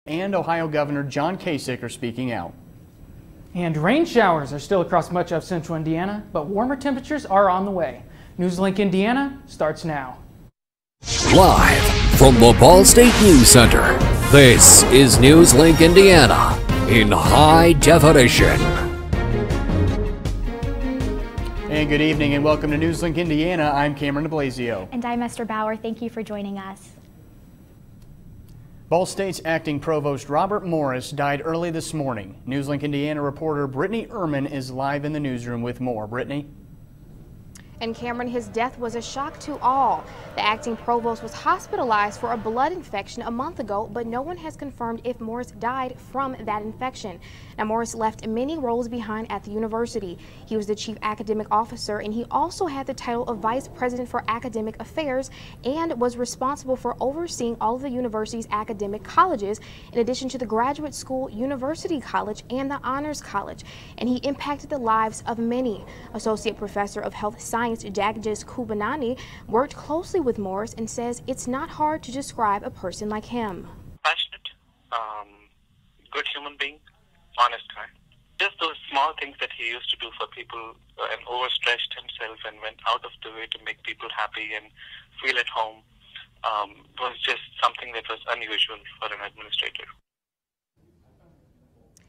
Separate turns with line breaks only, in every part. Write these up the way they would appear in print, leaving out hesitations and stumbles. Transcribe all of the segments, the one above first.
and Ohio Governor John Kasich are speaking out.
And rain showers are still across much of central Indiana, but warmer temperatures are on the way. NewsLink Indiana starts now.
Live from the Ball State News Center, this is NewsLink Indiana in high definition.
And good evening and welcome to NewsLink Indiana. I'm Cameron DeBlasio.
And I'm Esther Bauer. Thank you for joining us.
Ball State's acting provost Robert Morris died early this morning. NewsLink Indiana reporter Brittany Ehrman is live in the newsroom with more. Brittany?
And Cameron, his death was a shock to all. The acting provost was hospitalized for a blood infection a month ago, but no one has confirmed if Morris died from that infection. Now, Morris left many roles behind at the university. He was the chief academic officer, and he also had the title of vice president for academic affairs and was responsible for overseeing all of the university's academic colleges, in addition to the graduate school, university college, and the honors college. And he impacted the lives of many. Associate professor of health science Jagdish Kubanani worked closely with Morris and says it's not hard to describe a person like him.
Passionate, good human being, honest guy. Just those small things that he used to do for people and overstretched himself and went out of the way to make people happy and feel at home was just something that was unusual for an administrator.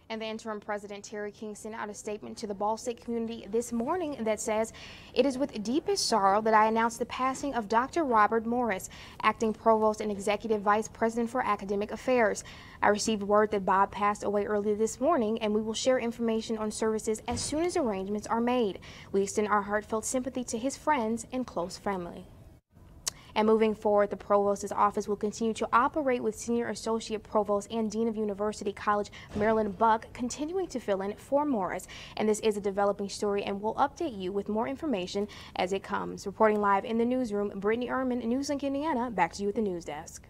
And the interim president, Terry King, sent out a statement to the Ball State community this morning that says, "It is with deepest sorrow that I announce the passing of Dr. Robert Morris, acting provost and executive vice president for academic affairs. I received word that Bob passed away early this morning, and we will share information on services as soon as arrangements are made. We extend our heartfelt sympathy to his friends and close family." And moving forward, the provost's office will continue to operate with senior associate provost and dean of University College Marilyn Buck continuing to fill in for Morris. And this is a developing story, and we'll update you with more information as it comes. Reporting live in the newsroom, Brittany Ehrman, NewsLink Indiana. Back to you at the news desk.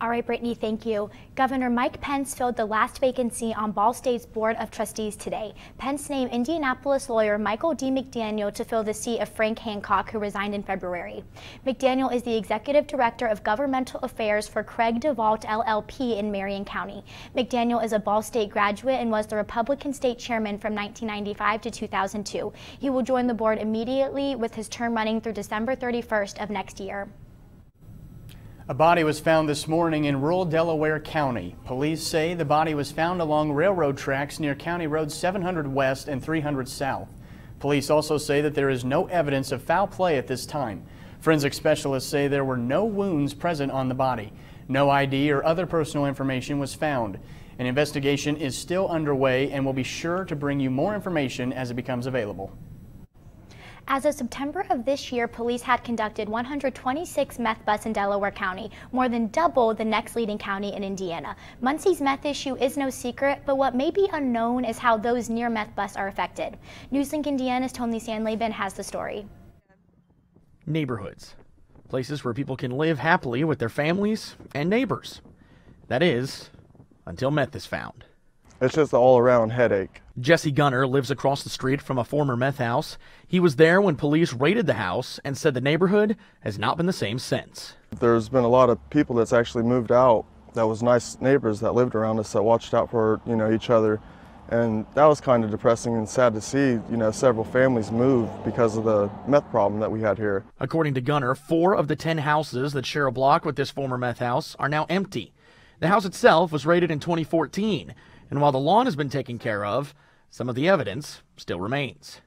All right, Brittany, thank you. Governor Mike Pence filled the last vacancy on Ball State's Board of Trustees today. Pence named Indianapolis lawyer Michael D. McDaniel to fill the seat of Frank Hancock, who resigned in February. McDaniel is the Executive Director of Governmental Affairs for Craig DeVault LLP in Marion County. McDaniel is a Ball State graduate and was the Republican State Chairman from 1995 to 2002. He will join the board immediately, with his term running through December 31st of next year.
A body was found this morning in rural Delaware County. Police say the body was found along railroad tracks near County Road 700 West and 300 South. Police also say that there is no evidence of foul play at this time. Forensic specialists say there were no wounds present on the body. No ID or other personal information was found. An investigation is still underway and will be sure to bring you more information as it becomes available.
As of September of this year, police had conducted 126 meth busts in Delaware County, more than double the next leading county in Indiana. Muncie's meth issue is no secret, but what may be unknown is how those near meth busts are affected. NewsLink Indiana's Tony Sandlaben has the story.
Neighborhoods, places where people can live happily with their families and neighbors. That is, until meth is found.
It's just an all-around headache.
Jesse Gunner lives across the street from a former meth house. He was there when police raided the house and said the neighborhood has not been the same since.
There's been a lot of people that's actually moved out that was nice neighbors that lived around us that watched out for, each other. And that was kind of depressing and sad to see, several families move because of the meth problem that we had here.
According to Gunner, 4 of the 10 houses that share a block with this former meth house are now empty. The house itself was raided in 2014. And while the lawn has been taken care of, some of the evidence still remains.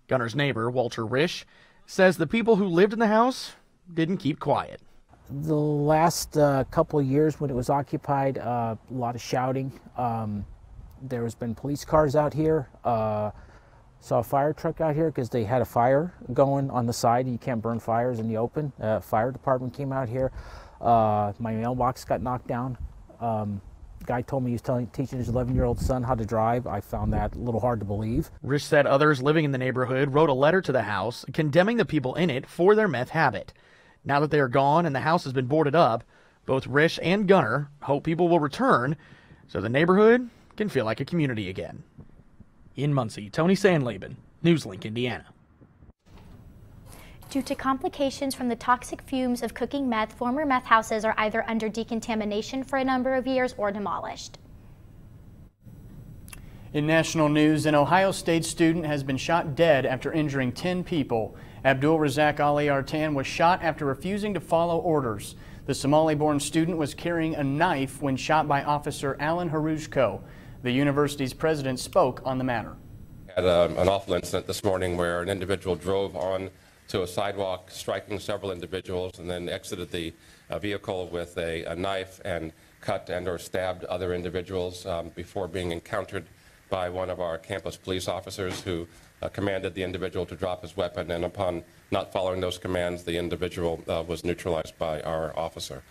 Gunner's neighbor, Walter Risch, says the people who lived in the house didn't keep quiet.
The last couple of years when it was occupied, a lot of shouting. There has been police cars out here. Saw a fire truck out here because they had a fire going on the side. You can't burn fires in the open. Fire department came out here. My mailbox got knocked down. Guy told me he was teaching his 11-year-old son how to drive. I found that a little hard to believe.
Risch said others living in the neighborhood wrote a letter to the house condemning the people in it for their meth habit. Now that they are gone and the house has been boarded up, both Risch and Gunner hope people will return so the neighborhood can feel like a community again. In Muncie, Tony Sandlaben, NewsLink, Indiana.
Due to complications from the toxic fumes of cooking meth, former meth houses are either under decontamination for a number of years or demolished.
In national news, an Ohio State student has been shot dead after injuring 10 people. Abdul Razak Ali Artan was shot after refusing to follow orders. The Somali-born student was carrying a knife when shot by Officer Alan Harujko. The university's president spoke on the matter.
Had an awful incident this morning where an individual drove on to a sidewalk, striking several individuals, and then exited the vehicle with a knife and cut and or stabbed other individuals before being encountered by one of our campus police officers who commanded the individual to drop his weapon, and upon not following those commands, the individual was neutralized by our officer.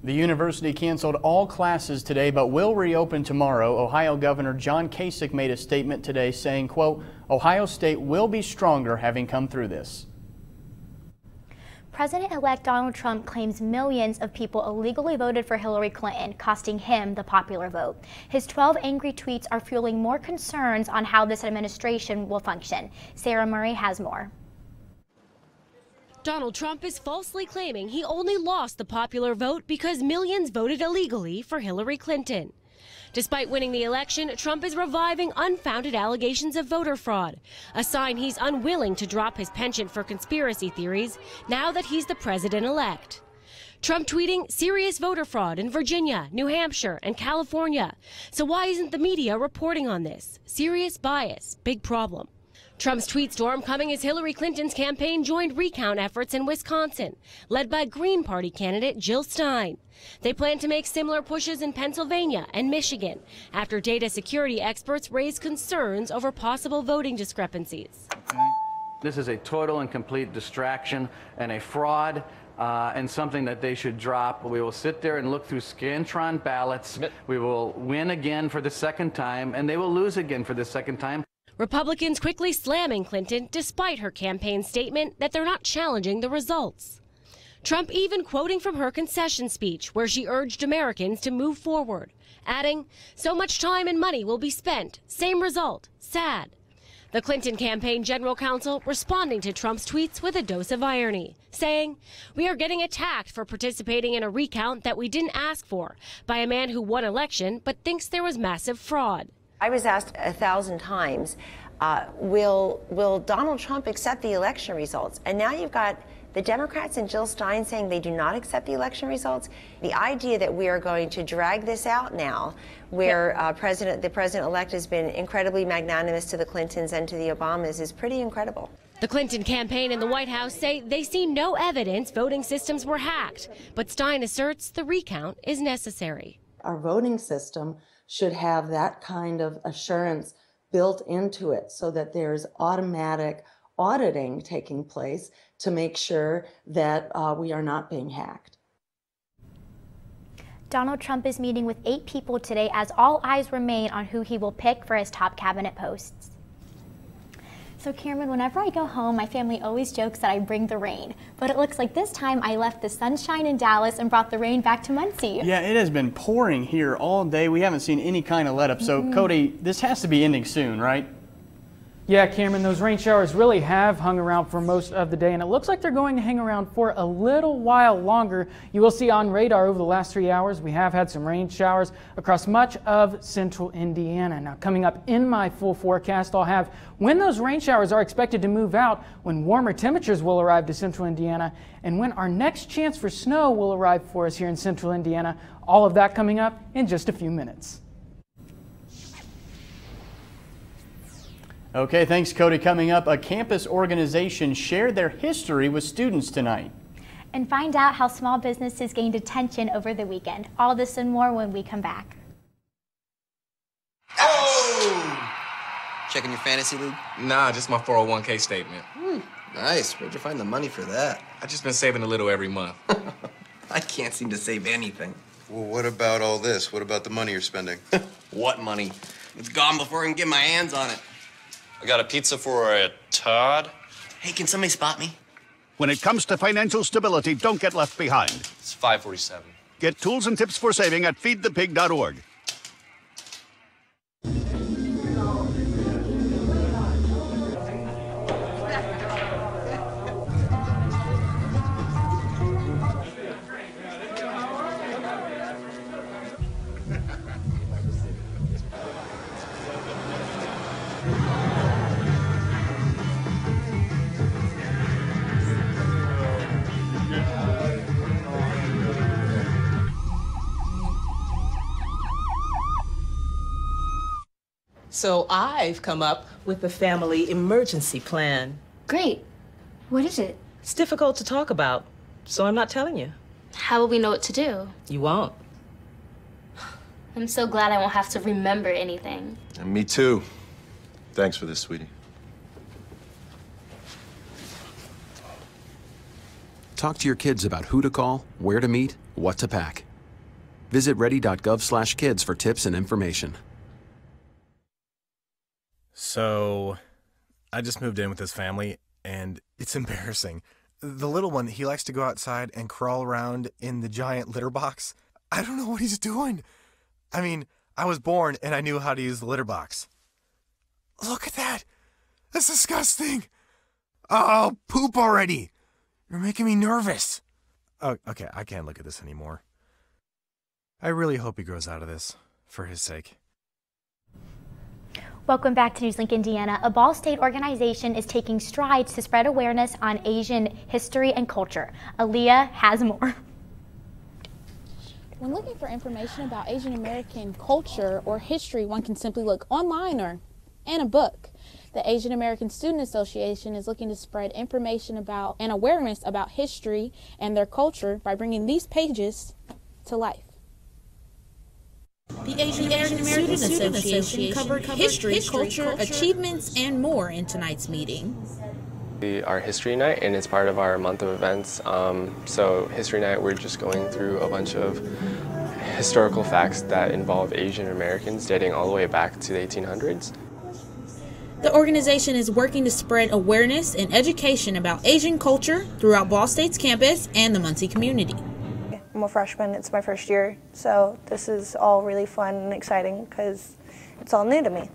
The university canceled all classes today but will reopen tomorrow. Ohio Governor John Kasich made a statement today saying, quote, "Ohio State will be stronger having come through this."
President-elect Donald Trump claims millions of people illegally voted for Hillary Clinton, costing him the popular vote. His 12 angry tweets are fueling more concerns on how this administration will function. Sarah Murray has more.
Donald Trump is falsely claiming he only lost the popular vote because millions voted illegally for Hillary Clinton. Despite winning the election, Trump is reviving unfounded allegations of voter fraud, a sign he's unwilling to drop his penchant for conspiracy theories now that he's the president-elect. Trump tweeting serious voter fraud in Virginia, New Hampshire, and California. So why isn't the media reporting on this? Serious bias, big problem. Trump's tweet storm coming as Hillary Clinton's campaign joined recount efforts in Wisconsin, led by Green Party candidate Jill Stein. They plan to make similar pushes in Pennsylvania and Michigan after data security experts raised concerns over possible voting discrepancies.
This is a total and complete distraction and a fraud and something that they should drop. We will sit there and look through Scantron ballots. We will win again for the second time, and they will lose again for the second time.
Republicans quickly slamming Clinton despite her campaign statement that they're not challenging the results. Trump even quoting from her concession speech where she urged Americans to move forward, adding, "So much time and money will be spent. Same result. Sad." The Clinton campaign general counsel responding to Trump's tweets with a dose of irony, saying, "We are getting attacked for participating in a recount that we didn't ask for by a man who won election but thinks there was massive fraud."
I was asked 1,000 times, will Donald Trump accept the election results? And now you've got the Democrats and Jill Stein saying they do not accept the election results. The idea that we are going to drag this out now, where the president-elect has been incredibly magnanimous to the Clintons and to the Obamas, is pretty incredible.
The Clinton campaign and the White House say they see no evidence voting systems were hacked, but Stein asserts the recount is necessary.
Our voting system should have that kind of assurance built into it so that there's automatic auditing taking place to make sure that we are not being hacked.
Donald Trump is meeting with 8 people today as all eyes remain on who he will pick for his top cabinet posts. So Cameron, whenever I go home, my family always jokes that I bring the rain. But it looks like this time I left the sunshine in Dallas and brought the rain back to Muncie.
Yeah, it has been pouring here all day. We haven't seen any kind of let up. So Cody, this has to be ending soon, right?
Yeah, Cameron, those rain showers really have hung around for most of the day, and it looks like they're going to hang around for a little while longer. You will see on radar over the last 3 hours, we have had some rain showers across much of central Indiana. Now, coming up in my full forecast, I'll have when those rain showers are expected to move out, when warmer temperatures will arrive to central Indiana, and when our next chance for snow will arrive for us here in central Indiana. All of that coming up in just a few minutes.
Okay, thanks, Cody. Coming up, a campus organization shared their history with students tonight.
And find out how small businesses gained attention over the weekend. All this and more when we come back.
Oh! Checking your fantasy league?
Nah, just my 401k statement.
Nice. Where'd you find the money for that?
I just been saving a little every month.
I can't seem to save anything.
Well, what about all this? What about the money you're spending?
What money? It's gone before I can get my hands on it.
I got a pizza for a Todd.
Hey, can somebody spot me?
When it comes to financial stability, don't get left behind.
It's 547.
Get tools and tips for saving at feedthepig.org.
So I've come up with a family emergency plan.
Great. What is it?
It's difficult to talk about, so I'm not telling you.
How will we know what to do?
You won't.
I'm so glad I won't have to remember anything.
And me too. Thanks for this, sweetie.
Talk to your kids about who to call, where to meet, what to pack. Visit ready.gov/kids for tips and information.
So, I just moved in with this family, and it's embarrassing. The little one, he likes to go outside and crawl around in the giant litter box. I don't know what he's doing. I mean, I was born and I knew how to use the litter box. Look at that. That's disgusting. Oh, poop already. You're making me nervous. Oh, okay, I can't look at this anymore. I really hope he grows out of this, for his sake.
Welcome back to NewsLink Indiana. A Ball State organization is taking strides to spread awareness on Asian history and culture. Aaliyah has more.
When looking for information about Asian American culture or history, one can simply look online or in a book. The Asian American Student Association is looking to spread information about and awareness about history and their culture by bringing these pages to life.
The Asian American Student Association covered history, culture, achievements, and more in tonight's meeting.
Our History Night, and it's part of our month of events. So History Night, we're just going through a bunch of historical facts that involve Asian Americans dating all the way back to the 1800s.
The organization is working to spread awareness and education about Asian culture throughout Ball State's campus and the Muncie community.
I'm a freshman, it's my first year, so this is all really fun and exciting because it's all new to me.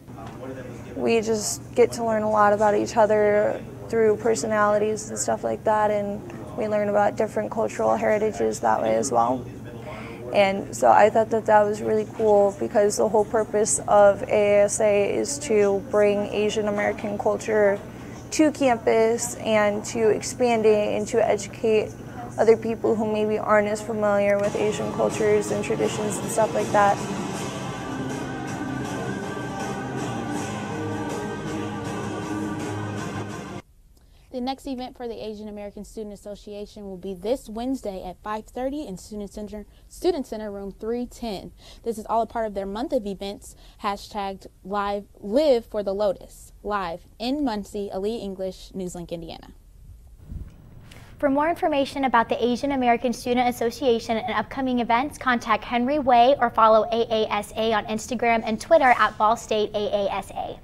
We just get to learn a lot about each other through personalities and stuff like that, and we learn about different cultural heritages that way as well. And so I thought that that was really cool because the whole purpose of AASA is to bring Asian American culture to campus and to expand it and to educate other people who maybe aren't as familiar with Asian cultures and traditions and stuff like that.
The next event for the Asian American Student Association will be this Wednesday at 5:30 in Student Center Room 310. This is all a part of their month of events, # Live for the Lotus. Live in Muncie, Aaliyah English, NewsLink Indiana.
For more information about the Asian American Student Association and upcoming events, contact Henry Way or follow AASA on Instagram and Twitter at Ball State AASA.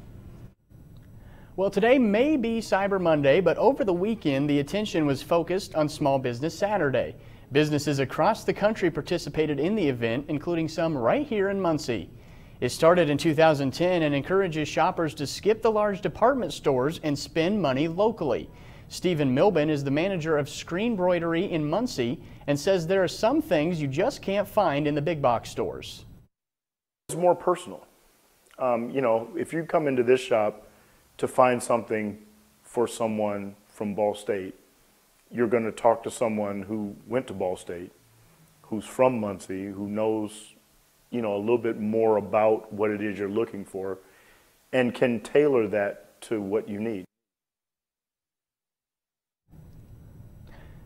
Well, today may be Cyber Monday, but over the weekend, the attention was focused on Small Business Saturday. Businesses across the country participated in the event, including some right here in Muncie. It started in 2010 and encourages shoppers to skip the large department stores and spend money locally. Stephen Milben is the manager of Screenbroidery in Muncie and says there are some things you just can't find in the big box stores.
It's more personal. You know, if you come into this shop to find something for someone from Ball State, you're going to talk to someone who went to Ball State, who's from Muncie, who knows, you know, a little bit more about what it is you're looking for and can tailor that to what you need.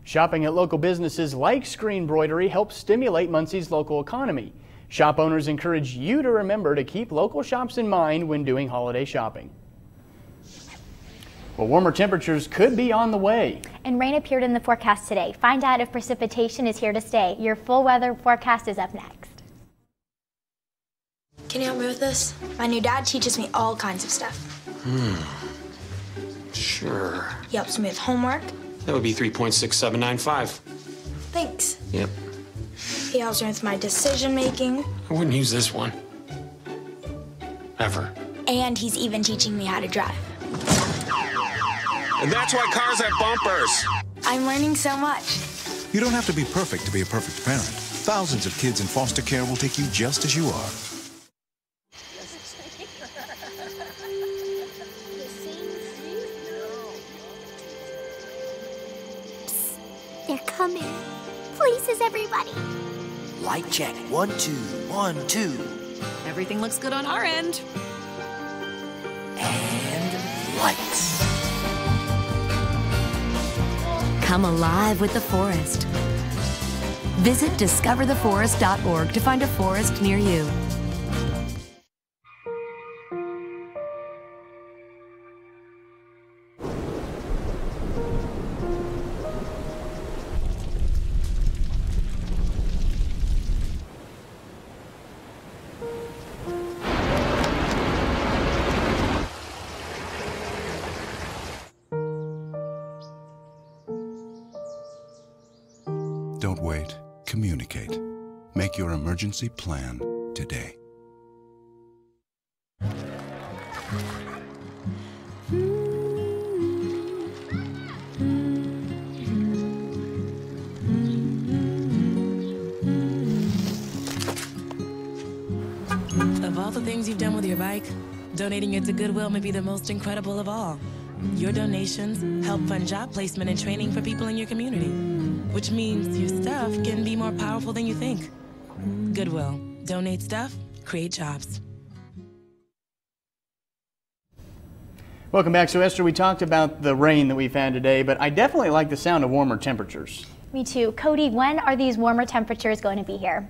Shopping at local businesses like Screenbroidery helps stimulate Muncie's local economy. Shop owners encourage you to remember to keep local shops in mind when doing holiday shopping. Well, warmer temperatures could be on the way.
And rain appeared in the forecast today. Find out if precipitation is here to stay. Your full weather forecast is up next.
Can you help me with this? My new dad teaches me all kinds of stuff.
Sure.
He helps me with homework.
That would be 3.6795.
Thanks.
Yep.
He helps me with my decision making.
I wouldn't use this one. Ever.
And he's even teaching me how to drive.
And that's why cars have bumpers.
I'm learning so much.
You don't have to be perfect to be a perfect parent.
thousands of kids in foster care will take you just as you are.
They're coming. Places, everybody.
Light check. 1, 2, 1, 2.
Everything looks good on our end.
And lights.
Come alive with the forest. Visit discovertheforest.org to find a forest near you.
Don't wait. Communicate. Make your emergency plan today.
Of all the things you've done with your bike, donating it to Goodwill may be the most incredible of all. Your donations help fund job placement and training for people in your community, which means your stuff can be more powerful than you think. Goodwill. Donate stuff, create jobs.
Welcome back. So, Esther, we talked about the rain that we've had today, but I definitely like the sound of warmer temperatures.
Me too. Cody, when are these warmer temperatures going to be here?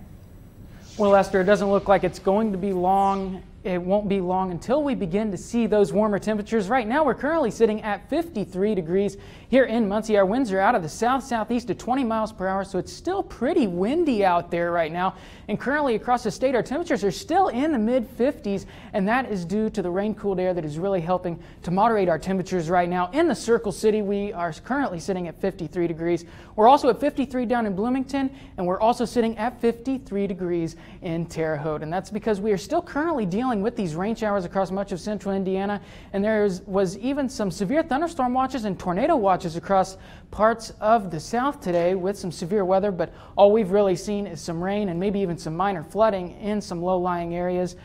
Well, Esther, it doesn't look like it's going to be long. It won't be long until we begin to see those warmer temperatures. Right now, we're currently sitting at 53 degrees here in Muncie. Our winds are out of the south-southeast at 20 miles per hour, so it's still pretty windy out there right now. And currently across the state, our temperatures are still in the mid-50s, and that is due to the rain-cooled air that is really helping to moderate our temperatures right now. In the Circle City, we are currently sitting at 53 degrees. We're also at 53 down in Bloomington, and we're also sitting at 53 degrees in Terre Haute. And that's because we are still currently dealing with these rain showers across much of central Indiana, and there was even some severe thunderstorm watches and tornado watches across parts of the south today with some severe weather, but all we've really seen is some rain and maybe even some minor flooding in some low-lying areas.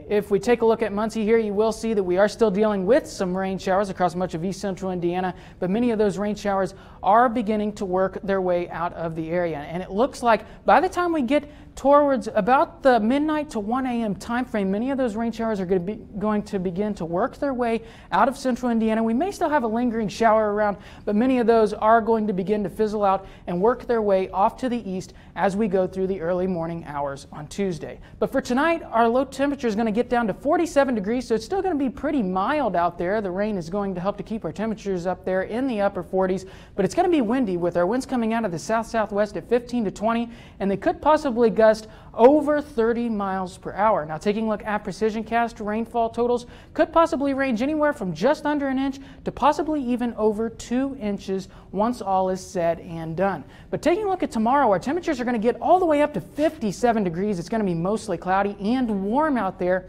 If we take a look at Muncie here, you will see that we are still dealing with some rain showers across much of east central Indiana, but many of those rain showers are beginning to work their way out of the area. And it looks like by the time we get towards about the midnight to 1 a.m. time frame, many of those rain showers are going to begin to work their way out of central Indiana. We may still have a lingering shower around, but many of those are going to begin to fizzle out and work their way off to the east as we go through the early morning hours on Tuesday. But for tonight, our low temperature is going to get down to 47 degrees, so it's still going to be pretty mild out there. The rain is going to help to keep our temperatures up there in the upper 40s, but it's going to be windy with our winds coming out of the south-southwest at 15 to 20, and they could possibly gust over 30 miles per hour. Now, taking a look at precision cast rainfall totals could possibly range anywhere from just under an inch to possibly even over 2 inches once all is said and done. But taking a look at tomorrow, our temperatures are going to get all the way up to 57 degrees. It's going to be mostly cloudy and warm out there.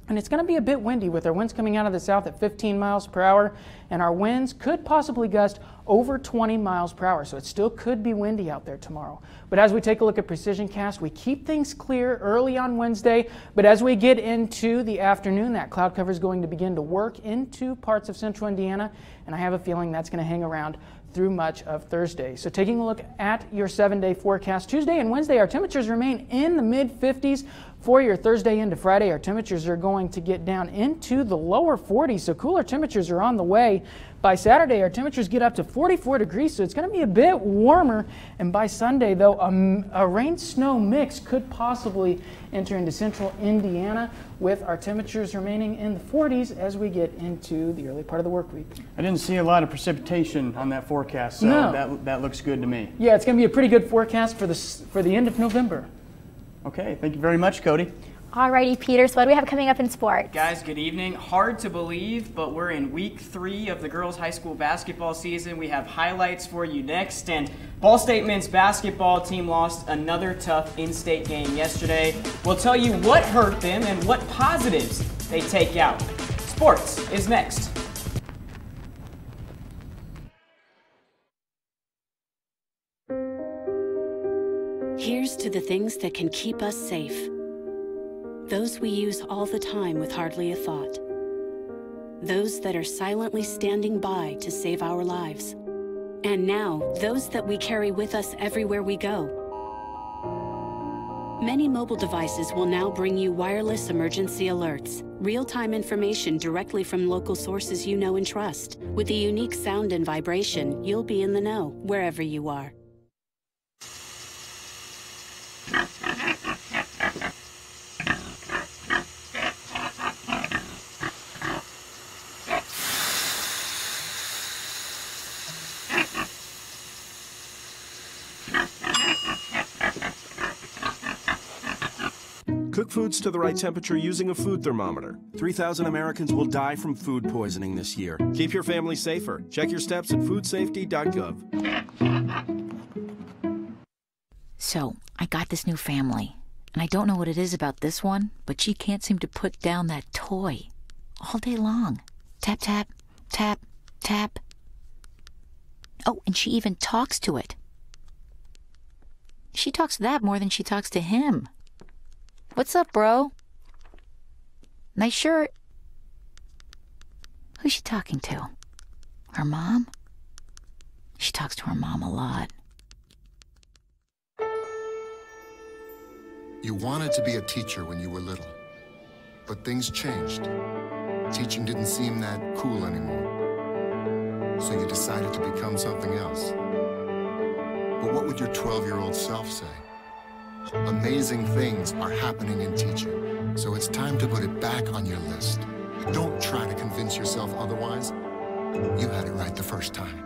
And it's going to be a bit windy with our winds coming out of the south at 15 miles per hour, and our winds could possibly gust over 20 miles per hour, so it still could be windy out there tomorrow. But as we take a look at precision cast, we keep things clear early on Wednesday, but as we get into the afternoon, that cloud cover is going to begin to work into parts of central Indiana, and I have a feeling that's going to hang around through much of Thursday. So taking a look at your 7-day forecast, Tuesday and Wednesday, our temperatures remain in the mid-50s. For your Thursday into Friday, our temperatures are going to get down into the lower 40s, so cooler temperatures are on the way. By Saturday, our temperatures get up to 44 degrees, so it's going to be a bit warmer. And by Sunday, though, a rain-snow mix could possibly enter into central Indiana, with our temperatures remaining in the 40s as we get into the early part of the work week.
I didn't see a lot of precipitation on that forecast, so
no.
that looks good to me.
Yeah, it's going to be a pretty good forecast for the end of November.
Okay, thank you very much, Cody.
Alrighty, Peter, so what do we have coming up in sports?
Guys, good evening. Hard to believe, but we're in week 3 of the girls' high school basketball season. We have highlights for you next, and Ball State men's basketball team lost another tough in-state game yesterday. We'll tell you what hurt them and what positives they take out. Sports is next.
Here's to the the things that can keep us safe. Those we use all the time with hardly a thought. Those that are silently standing by to save our lives. And now, those that we carry with us everywhere we go. Many mobile devices will now bring you wireless emergency alerts, real-time information directly from local sources you know and trust. With the unique sound and vibration, you'll be in the know, wherever you are.
Cook foods to the right temperature using a food thermometer. 3,000 Americans will die from food poisoning this year. Keep your family safer. Check your steps at foodsafety.gov.
So, I got this new family, and I don't know what it is about this one, but she can't seem to put down that toy all day long. Tap, tap, tap, tap. Oh, and she even talks to it. She talks to that more than she talks to him. What's up, bro? Nice shirt. Who's she talking to? Her mom? She talks to her mom a lot.
You wanted to be a teacher when you were little, but things changed. Teaching didn't seem that cool anymore, so you decided to become something else. But what would your 12-year-old self say? Amazing things are happening in teaching, so it's time to put it back on your list. Don't try to convince yourself otherwise. You had it right the first time.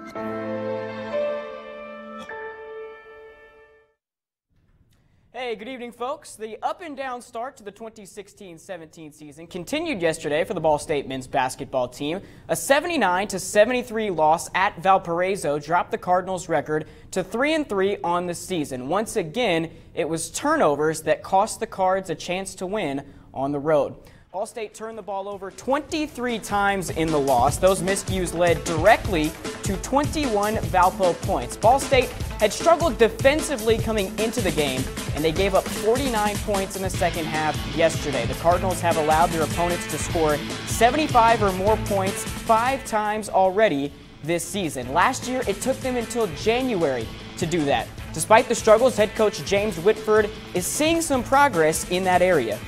Hey, good evening, folks. The up and down start to the 2016-17 season continued yesterday for the Ball State men's basketball team. A 79-73 loss at Valparaiso dropped the Cardinals' record to 3-3 on the season. Once again, it was turnovers that cost the Cards a chance to win on the road. Ball State turned the ball over 23 times in the loss. Those miscues led directly to 21 Valpo points. Ball State had struggled defensively coming into the game, and they gave up 49 points in the second half yesterday. The Cardinals have allowed their opponents to score 75 or more points 5 times already this season. Last year, it took them until January to do that. Despite the struggles, head coach James Whitford is seeing some progress in that area.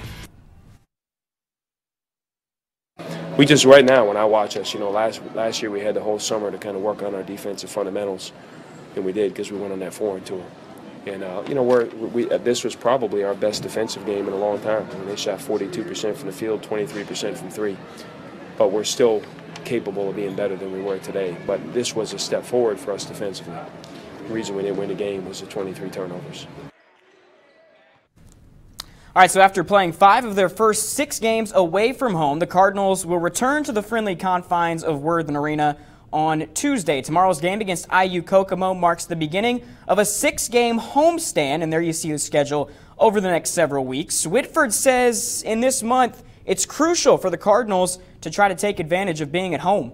We just, right now, when I watch us, last year we had the whole summer to kind of work on our defensive fundamentals, and we did because we went on that 4-2. And, this was probably our best defensive game in a long time. I mean, they shot 42% from the field, 23% from three. But we're still capable of being better than we were today. But this was a step forward for us defensively. The reason we didn't win the game was the 23 turnovers.
All right, so after playing 5 of their first 6 games away from home, the Cardinals will return to the friendly confines of Worthen Arena on Tuesday. Tomorrow's game against IU Kokomo marks the beginning of a 6-game homestand, and there you see the schedule over the next several weeks. Whitford says in this month it's crucial for the Cardinals to try to take advantage of being at home.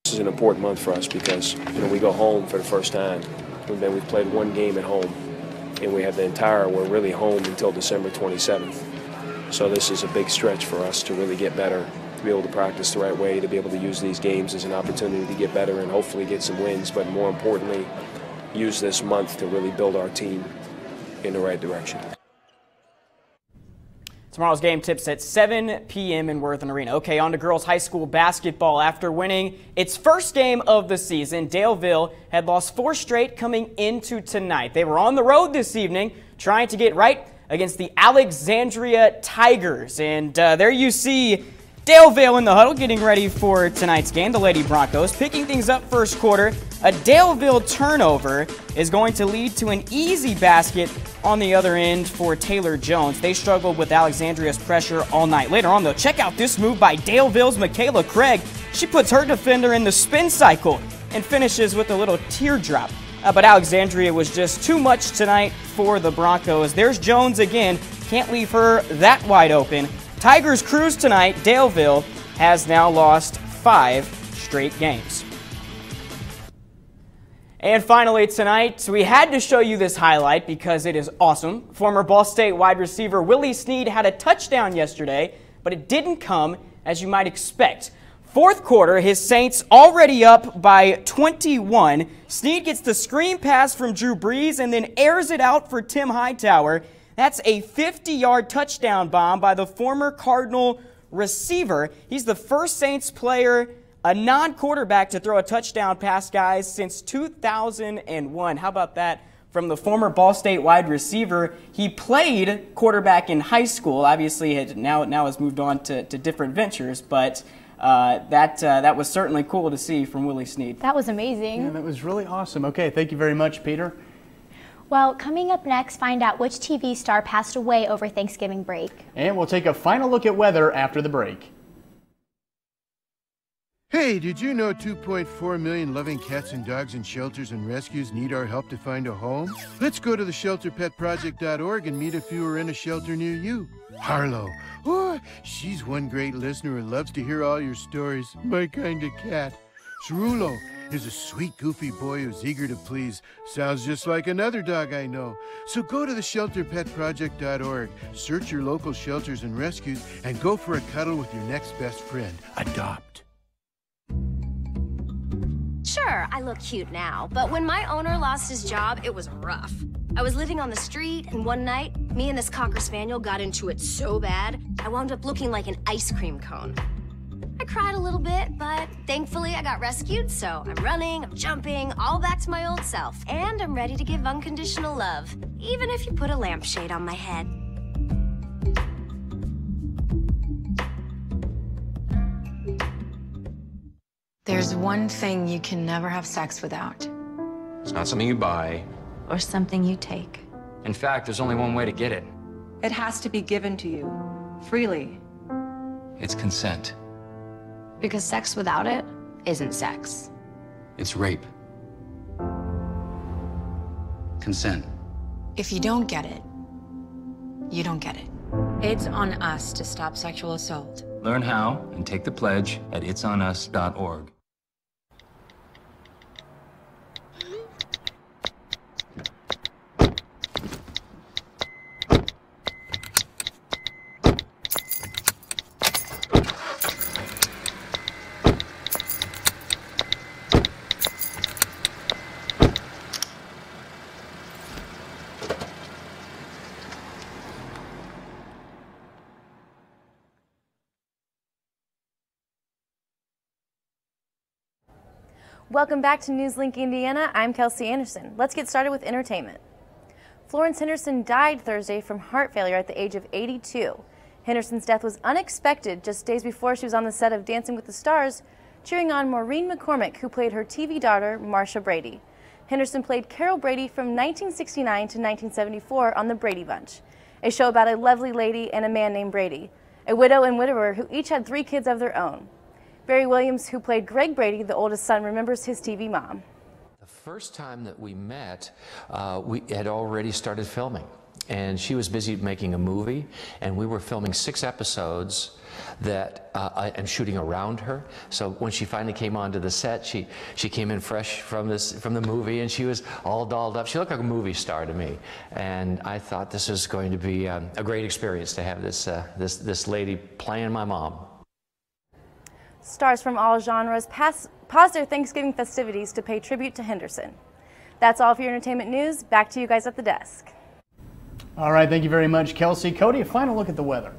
This is an important month for us because we go home for the first time. We've played 1 game at home. And we have we're really home until December 27th. So this is a big stretch for us to really get better, to be able to practice the right way, to be able to use these games as an opportunity to get better and hopefully get some wins, but more importantly, use this month to really build our team in the right direction.
Tomorrow's game tips at 7 p.m. in Worthen Arena. Okay, on to girls high school basketball. After winning its first game of the season, Daleville had lost 4 straight coming into tonight. They were on the road this evening trying to get right against the Alexandria Tigers. And there you see Daleville in the huddle getting ready for tonight's game. The Lady Broncos picking things up first quarter. A Daleville turnover is going to lead to an easy basket on the other end for Taylor Jones. They struggled with Alexandria's pressure all night. Later on, though, check out this move by Daleville's Michaela Craig. She puts her defender in the spin cycle and finishes with a little teardrop. But Alexandria was just too much tonight for the Broncos. There's Jones again. Can't leave her that wide open. Tigers cruise tonight. Daleville has now lost 5 straight games. And finally tonight, we had to show you this highlight because it is awesome. Former Ball State wide receiver Willie Snead had a touchdown yesterday, but it didn't come as you might expect. Fourth quarter, his Saints already up by 21. Snead gets the screen pass from Drew Brees and then airs it out for Tim Hightower. That's a 50-yard touchdown bomb by the former Cardinal receiver. He's the first Saints player, a non-quarterback, to throw a touchdown pass, guys, since 2001. How about that from the former Ball State wide receiver? He played quarterback in high school. Obviously, now has moved on to different ventures, but that was certainly cool to see from Willie Snead.
That was amazing.
Yeah, that was really awesome. Okay, thank you very much, Peter.
Well, coming up next, find out which TV star passed away over Thanksgiving break.
And we'll take a final look at weather after the break.
Hey, did you know 2.4 million loving cats and dogs in shelters and rescues need our help to find a home? Let's go to theshelterpetproject.org and meet a few who are in a shelter near you. Harlow, oh, she's one great listener who loves to hear all your stories. My kind of cat. Cerulo is a sweet, goofy boy who's eager to please. Sounds just like another dog I know. So go to theshelterpetproject.org, search your local shelters and rescues, and go for a cuddle with your next best friend. Adopt.
Sure, I look cute now, but when my owner lost his job, it was rough. I was living on the street, and one night, me and this Cocker Spaniel got into it so bad, I wound up looking like an ice cream cone. I cried a little bit, but thankfully I got rescued, so I'm running, I'm jumping, all back to my old self. And I'm ready to give unconditional love, even if you put a lampshade on my head.
There's one thing you can never have sex without.
It's not something you buy.
Or something you take.
In fact, there's only one way to get it.
It has to be given to you, freely.
It's consent.
Because sex without it isn't sex.
It's rape. Consent.
If you don't get it, you don't get it. It's on us to stop sexual assault.
Learn how and take the pledge at itsonus.org.
Welcome back to NewsLink Indiana. I'm Kelsey Anderson. Let's get started with entertainment. Florence Henderson died Thursday from heart failure at the age of 82. Henderson's death was unexpected just days before she was on the set of Dancing with the Stars, cheering on Maureen McCormick, who played her TV daughter, Marcia Brady. Henderson played Carol Brady from 1969 to 1974 on The Brady Bunch, a show about a lovely lady and a man named Brady, a widow and widower who each had 3 kids of their own. Barry Williams, who played Greg Brady, the oldest son, remembers his TV mom.
The first time that we met, we had already started filming. And she was busy making a movie, and we were filming 6 episodes that and shooting around her. So when she finally came onto the set, she came in fresh from the movie, and she was all dolled up. She looked like a movie star to me, and I thought this was going to be a great experience to have this lady playing my mom.
Stars from all genres paused their Thanksgiving festivities to pay tribute to Henderson. That's all for your entertainment news. Back to you guys at the desk.
All right, thank you very much, Kelsey. Cody, a final look at the weather.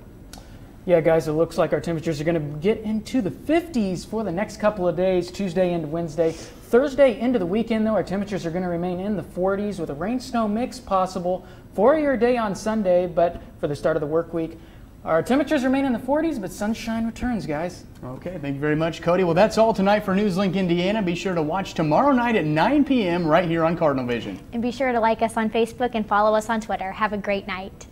Yeah, guys, it looks like our temperatures are going to get into the 50s for the next couple of days, Tuesday into Wednesday. Thursday into the weekend, though, our temperatures are going to remain in the 40s with a rain-snow mix possible for your day on Sunday, but for the start of the work week, our temperatures remain in the 40s, but sunshine returns, guys.
Okay, thank you very much, Cody. Well, that's all tonight for NewsLink Indiana. Be sure to watch tomorrow night at 9 p.m. right here on Cardinal Vision.
And be sure to like us on Facebook and follow us on Twitter. Have a great night.